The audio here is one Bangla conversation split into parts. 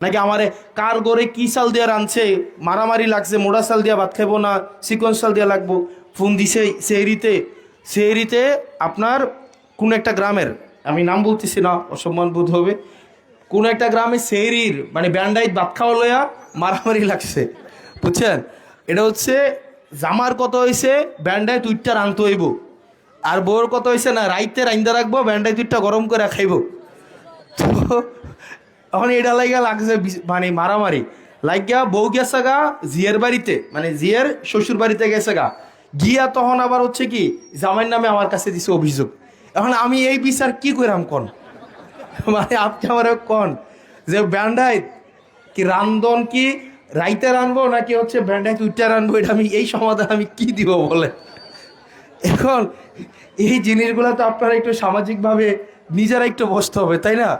নাকি আমারে কার গড়ে কি চাল দিয়ে রাঁধছে, মারামারি লাগছে, মোড়া চাল দিয়া ভাত খাইবো না চিকন চাল দিয়া লাগবো। ফোন দিছে সেহরিতে আপনার কোন একটা গ্রামের, আমি নাম বলতেছি না অসম্মান বোধ হবে, কোন একটা গ্রামে সেহরির মানে ব্যান্ডাইত ভাত খাওয়া লইয়া মারামারি লাগছে, বুঝছেন? এটা হচ্ছে জামার কত হয়েছে ব্যান্ডাইত উইটটা রাঁধতে হইব, আর বউর কত হয়েছে না রাইতে রাইন্দা রাখবো ব্যান্ডাইত উইটটা গরম করে খাইব। তো এখন এটা লাইগা লাগছে মানে মারামারি লাগিয়া বউ গেছে গা জিয়ের বাড়িতে, মানে জিয়ের শ্বশুর বাড়িতে গেছে গা, গিয়া তখন আবার হচ্ছে কি জামাইয়ের নামে আমার কাছে দিছে অভিযোগ। এখন আমি এই বিচার কি কইরাম কন, মানে আপনি আমার কন যে ব্যান্ডাইত কি রান্ধন কি রাইতে রানবো নাকি হচ্ছে ব্যান্ডাইত উইটা রানবো, এটা আমি এই সমাধান আমি কি দিব বলে। এখন এই জিনিসগুলো তো আপনারা একটু সামাজিকভাবে নিজেরা একটু বসতে হবে, তাই না?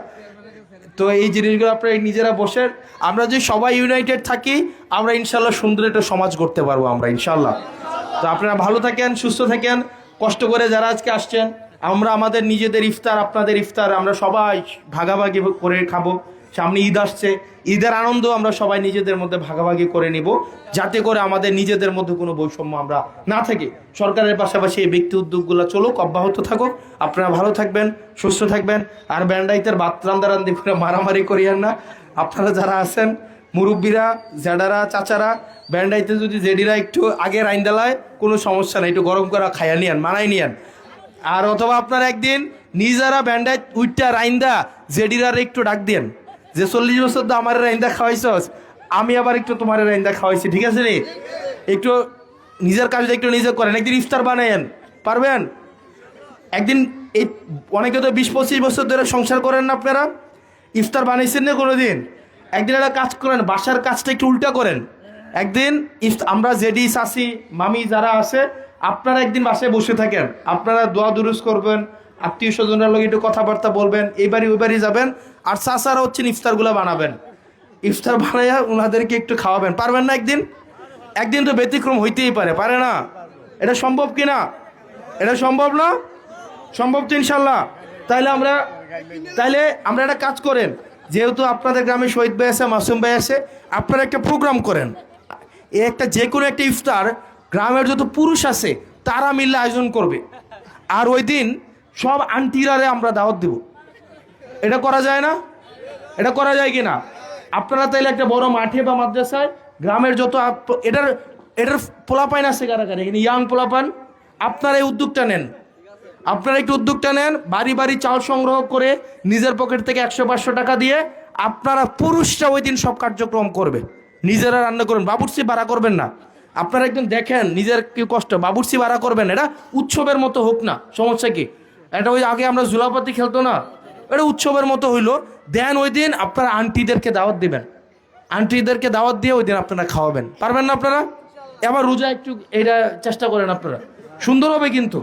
তো এই জিনিসগুলো আপনারা নিজেরা বসে, আমরা যদি সবাই ইউনাইটেড থাকি আমরা ইনশাল্লাহ সুন্দর একটা সমাজ করতে পারবো আমরা ইনশাল্লাহ। তো আপনারা ভালো থাকেন, সুস্থ থাকেন, কষ্ট করে যারা আজকে আসছেন, আমরা আমাদের নিজেদের ইফতার আপনাদের ইফতার আমরা সবাই ভাগাভাগি করে খাবো। সামনে ঈদ আসছে, ঈদের আনন্দ আমরা সবাই নিজেদের মধ্যে ভাগাভাগি করে নিব, যাতে করে আমাদের নিজেদের মধ্যে কোনো বৈষম্য আমরা না থাকি। সরকারের পাশাপাশি এই ব্যক্তি উদ্যোগগুলো চলুক, অব্যাহত থাকুক। আপনারা ভালো থাকবেন, সুস্থ থাকবেন, আর ব্যান্ডাইতের বাত রান্দারান্দি করে মারামারি করিয়েন না। আপনারা যারা আছেন মুরব্বীরা, জ্যাডারা, চাচারা, ব্যান্ডাইতে যদি জেডিরা একটু আগে রাইন্দালায় কোনো সমস্যা নেই, একটু গরম করে খাইয়া নিয়েন, মানাই নিয়েন। আর অথবা আপনারা একদিন নিজেরা ব্যান্ডাইট উইটটা রাইন্দা জেডিরার একটু ডাক দেন যে 40 বছর তো আমার রাইন্দা খাওয়াইছস, আমি আবার একটু তোমার রাইন্দা খাওয়াইছি, ঠিক আছে রে? একটু নিজের কাজটা একটু নিজে করেন, একদিন ইফতার বানায়েন, পারবেন? একদিন এই অনেকে তো 20-25 বছর ধরে সংসার করেন না, আপনারা ইফতার বানাইছেন না কোনো দিন? একদিন একটা কাজ করেন, বাসার কাজটা একটু উল্টা করেন। একদিন আমরা জেডি চাচি মামি যারা আছে আপনারা একদিন বাসায় বসে থাকেন, আপনারা দোয়া দুরুস করবেন, আত্মীয় স্বজনরা লোক একটু কথাবার্তা বলবেন, এই বাড়ি ওই বাড়ি যাবেন, আর চাচারা হচ্ছেন ইফতারগুলো বানাবেন, ইফতার বানাইয়া ওনাদেরকে একটু খাওয়াবেন। পারবেন না? একদিন একদিন তো ব্যতিক্রম হইতেই পারে না? এটা সম্ভব কি না? এটা সম্ভব না? সম্ভব তো ইনশাল্লাহ। তাইলে আমরা একটা কাজ করেন, যেহেতু আপনাদের গ্রামে শহীদ ভাই আছে, মাসুম ভাই আছে, আপনারা একটা প্রোগ্রাম করেন, একটা যে কোনো একটা ইফতার গ্রামের যত পুরুষ আছে তারা মিলে আয়োজন করবে, আর ওই দিন সব আন্টিরারে আমরা দাওয়াত দেব। এটা করা যায় না? এটা করা যায় কি না? আপনারা তাইলে একটা বড় মাঠে বা মাদ্রাসায় গ্রামের যত এটার পোলাপাইন আছে কারা কারা, এখানে ইয়াং পোলাপান, আপনারা এই উদ্যোগটা নেন, আপনারা একটু উদ্যোগটা নেন, বাড়ি বাড়ি চাল সংগ্রহ করে নিজের পকেট থেকে 100-500 টাকা দিয়ে আপনারা পুরুষরা ওই দিন সব কার্যক্রম করবে, নিজেরা রান্না করবেন, বাবুর্চি ভাড়া করবেন না। আপনারা একদম দেখেন নিজের কি কষ্ট, বাবুর্চি ভাড়া করবেন, এটা উৎসবের মতো হোক না, সমস্যা কি? এটা ওই আগে আমরা ঝুলাপাতি খেলতো না, এটা উৎসবের মতো হইলো। দেন ওই দিন আপনারা আন্টিদেরকে দাওয়াত দিবেন, আন্টিদেরকে দাওয়াত দিয়ে ওই দিন আপনারা খাওয়াবেন। পারবেন না আপনারা? এবার রোজা একটু এটা চেষ্টা করেন, আপনারা সুন্দর হবে কিন্তু।